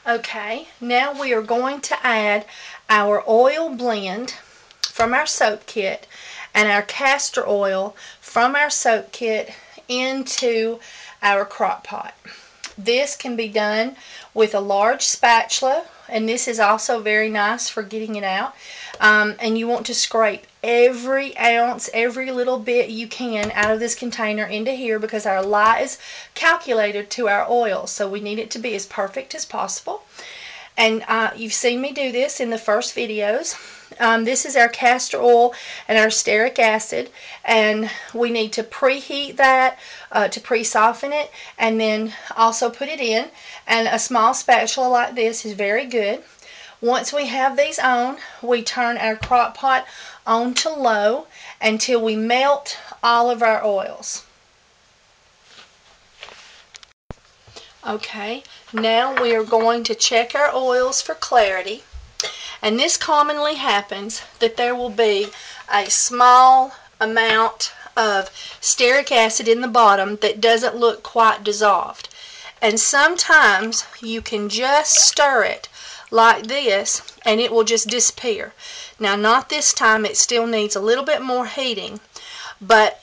Okay, now we are going to add our oil blend from our soap kit and our castor oil from our soap kit into our crock pot. This can be done with a large spatula, and this is also very nice for getting it out. And you want to scrape every ounce, every little bit you can out of this container into here, because our lye is calculated to our oil, so we need it to be as perfect as possible. And you've seen me do this in the first videos. This is our castor oil and our stearic acid, and we need to preheat that to pre-soften it, and then also put it in. And a small spatula like this is very good. Once we have these on, we turn our crock pot on to low until we melt all of our oils. Okay, now we are going to check our oils for clarity, and this commonly happens that there will be a small amount of stearic acid in the bottom that doesn't look quite dissolved, and sometimes you can just stir it like this and it will just disappear. Now, not this time, it still needs a little bit more heating, but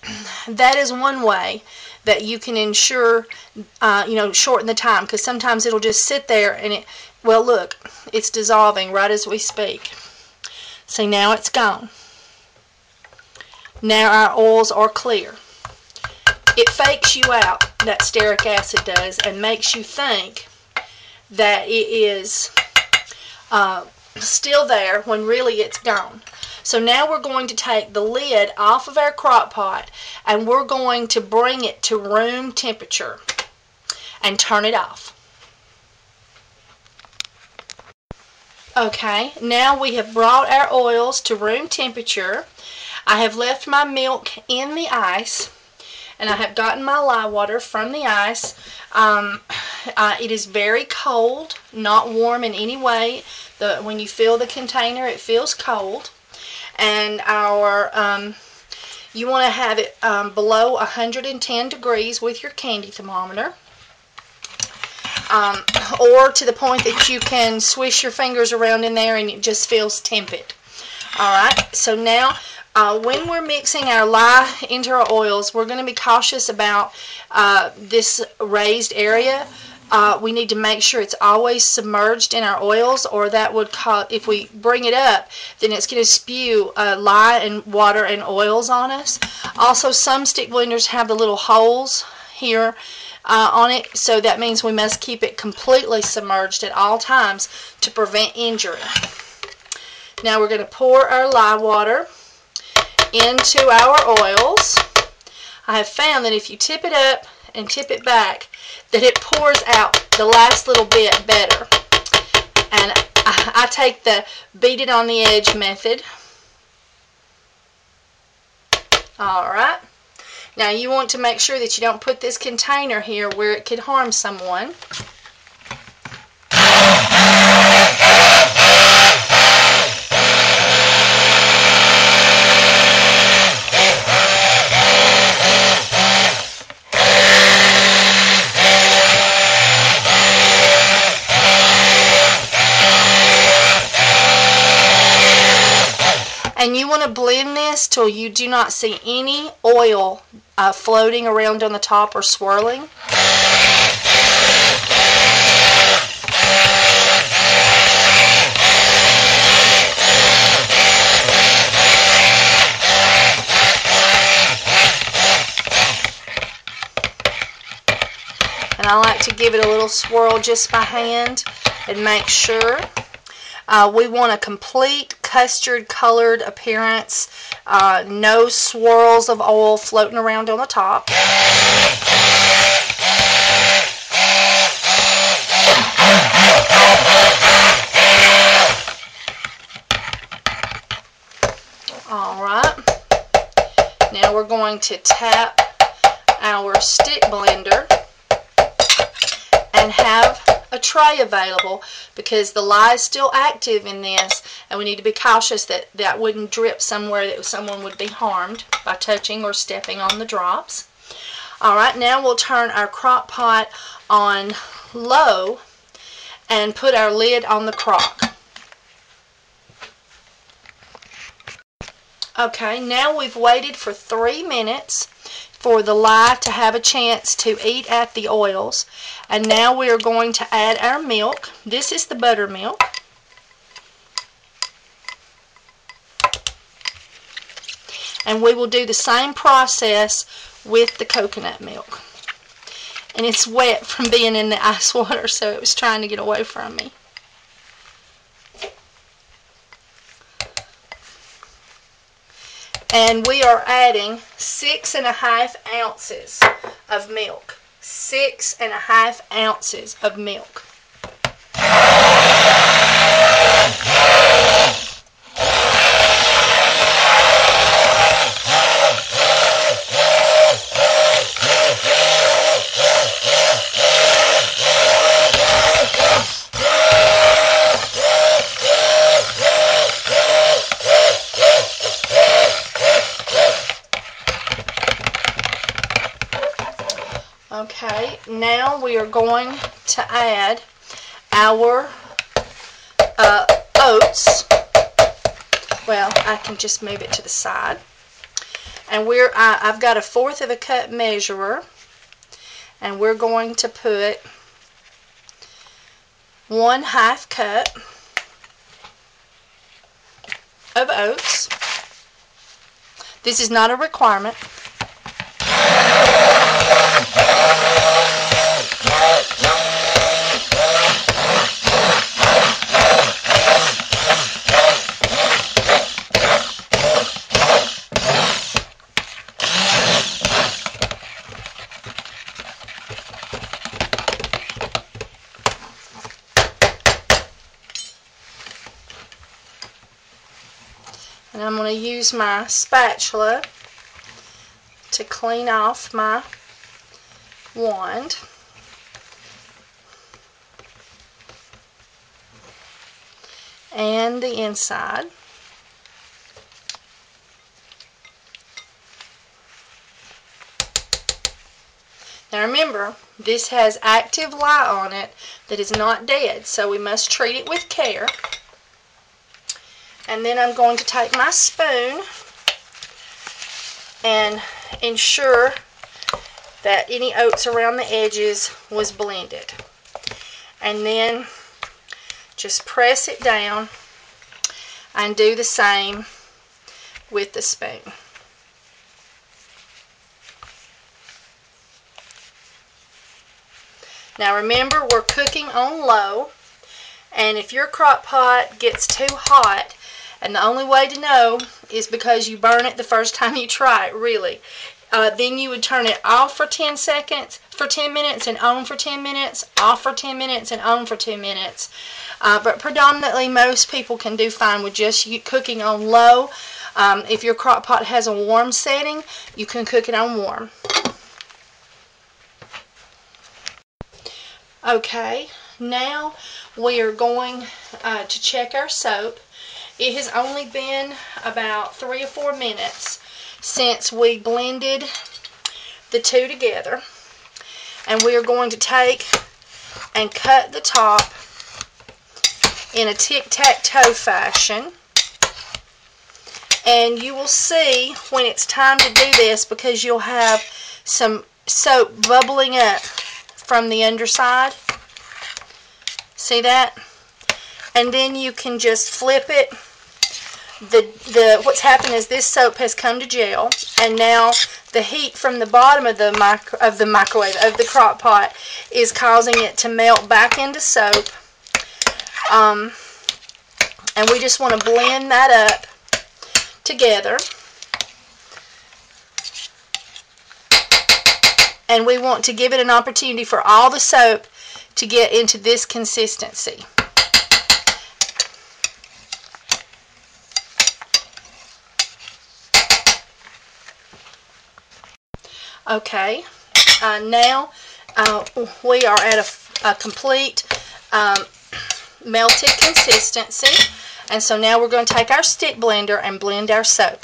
that is one way that you can ensure, shorten the time, because sometimes it'll just sit there and well, look, it's dissolving right as we speak. See, now it's gone. Now our oils are clear. It fakes you out, that stearic acid does, and makes you think that it is still there when really it's gone. So now we're going to take the lid off of our crock pot, and we're going to bring it to room temperature and turn it off. Okay, now we have brought our oils to room temperature. I have left my milk in the ice, and I have gotten my lye water from the ice. It is very cold, not warm in any way. When you fill the container, it feels cold. And you want to have it below 110 degrees with your candy thermometer, or to the point that you can swish your fingers around in there and it just feels tepid. Alright, so now when we're mixing our lye into our oils, we're going to be cautious about this raised area. We need to make sure it's always submerged in our oils, or that would cause, if we bring it up, then it's going to spew lye and water and oils on us. Also, some stick blenders have the little holes here on it, so that means we must keep it completely submerged at all times to prevent injury. Now we're going to pour our lye water into our oils. I have found that if you tip it up and tip it back, that it pours out the last little bit better. And I take the beat it on the edge method. Alright. Now you want to make sure that you don't put this container here where it could harm someone. And you want to blend this till you do not see any oil floating around on the top or swirling. And I like to give it a little swirl just by hand and make sure. We want a complete custard colored appearance, no swirls of oil floating around on the top. Alright, now we're going to tap our stick blender and have a tray available, because the lye is still active in this, and we need to be cautious that that wouldn't drip somewhere that someone would be harmed by touching or stepping on the drops. Alright, now we'll turn our crock pot on low, and put our lid on the crock. Okay, now we've waited for 3 minutes for the lye to have a chance to eat at the oils. And now we are going to add our milk. This is the buttermilk. And we will do the same process with the coconut milk. And it's wet from being in the ice water, so it was trying to get away from me. And we are adding 6½ ounces of milk. 6½ ounces of milk. Okay, now we are going to add our oats. Well, I can just move it to the side. And I've got 1/4 cup measurer, and we're going to put 1/2 cup of oats. This is not a requirement. And I'm going to use my spatula to clean off my wand. And the inside. Now remember, this has active lye on it that is not dead, so we must treat it with care. And then I'm going to take my spoon and ensure that any oats around the edges was blended. And then just press it down and do the same with the spoon. Now remember, we're cooking on low, and if your crock pot gets too hot, and the only way to know is because you burn it the first time you try it, really. Then you would turn it off for 10 minutes, and on for 10 minutes, off for 10 minutes, and on for 2 minutes. But predominantly, most people can do fine with just cooking on low. If your crock pot has a warm setting, you can cook it on warm. Okay, now we are going to check our soap. It has only been about 3 or 4 minutes since we blended the two together. And we are going to take and cut the top in a tic-tac-toe fashion. And you will see when it's time to do this, because you'll have some soap bubbling up from the underside. See that? And then you can just flip it. What's happened is this soap has come to gel, and now the heat from the bottom of the crock pot is causing it to melt back into soap. And we just want to blend that up together. And we want to give it an opportunity for all the soap to get into this consistency. Okay, now we are at a complete melted consistency, and so now we're going to take our stick blender and blend our soap.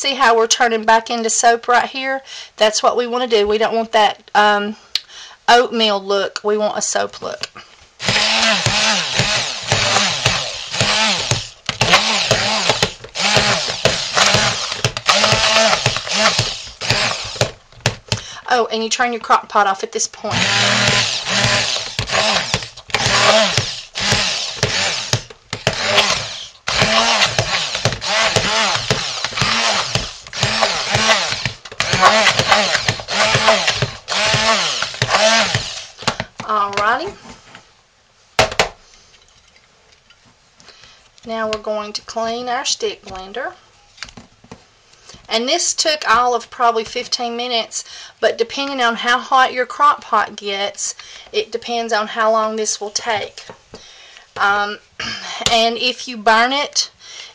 see how we're turning back into soap right here? That's what we want to do. We don't want that oatmeal look. We want a soap look. Oh, and you turn your crock pot off at this point. Alrighty. Now we're going to clean our stick blender. And this took all of probably 15 minutes, but depending on how hot your crock pot gets, it depends on how long this will take. And if you burn it,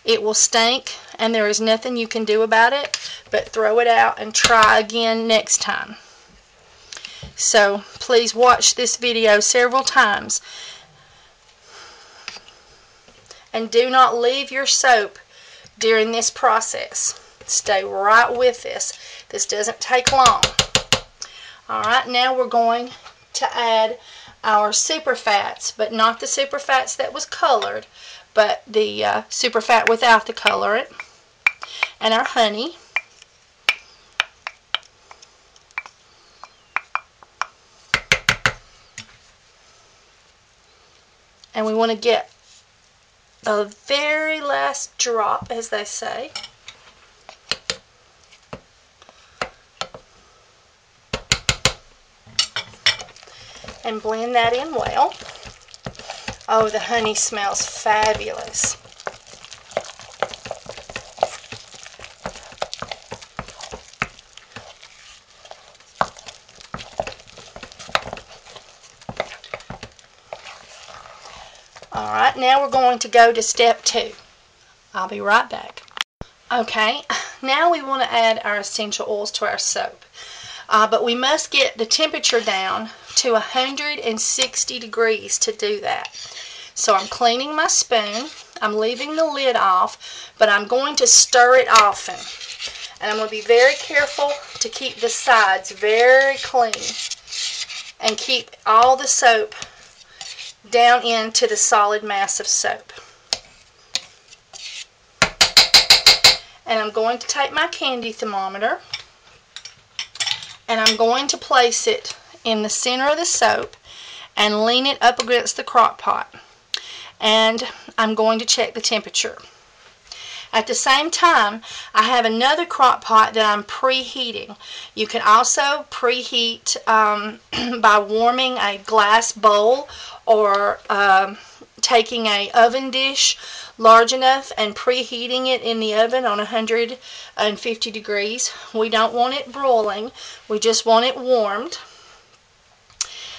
it will stink, and there is nothing you can do about it but throw it out and try again next time. So please watch this video several times. And do not leave your soap during this process. Stay right with this. This doesn't take long. Alright, now we're going to add our super fats, but not the super fats that was colored, but the super fat without the colorant, and our honey. And we want to get the very last drop, as they say. And blend that in well. Oh, the honey smells fabulous. Alright, now we're going to go to step 2. I'll be right back. Okay, now we want to add our essential oils to our soap. But we must get the temperature down to 160 degrees to do that. So I'm cleaning my spoon. I'm leaving the lid off, but I'm going to stir it often. And I'm going to be very careful to keep the sides very clean and keep all the soap down into the solid mass of soap. And I'm going to take my candy thermometer and I'm going to place it in the center of the soap and lean it up against the crock pot. And I'm going to check the temperature. At the same time, I have another crock pot that I'm preheating. You can also preheat by warming a glass bowl or taking an oven dish large enough and preheating it in the oven on 150 degrees. We don't want it broiling, we just want it warmed.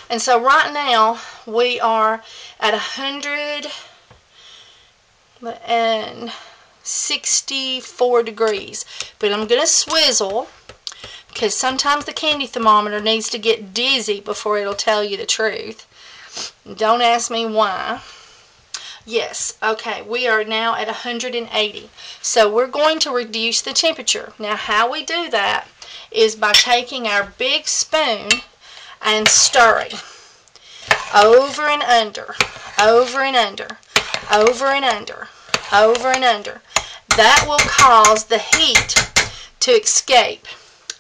And so right now we are at 164 degrees, but I'm going to swizzle because sometimes the candy thermometer needs to get dizzy before it'll tell you the truth. Don't ask me why. Yes, okay, we are now at 180. So we're going to reduce the temperature. Now how we do that is by taking our big spoon and stirring over and under, over and under, over and under, over and under. That will cause the heat to escape.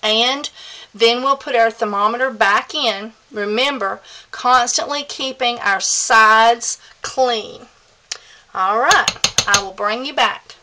And then we'll put our thermometer back in. Remember, constantly keeping our sides clean. Alright, I will bring you back.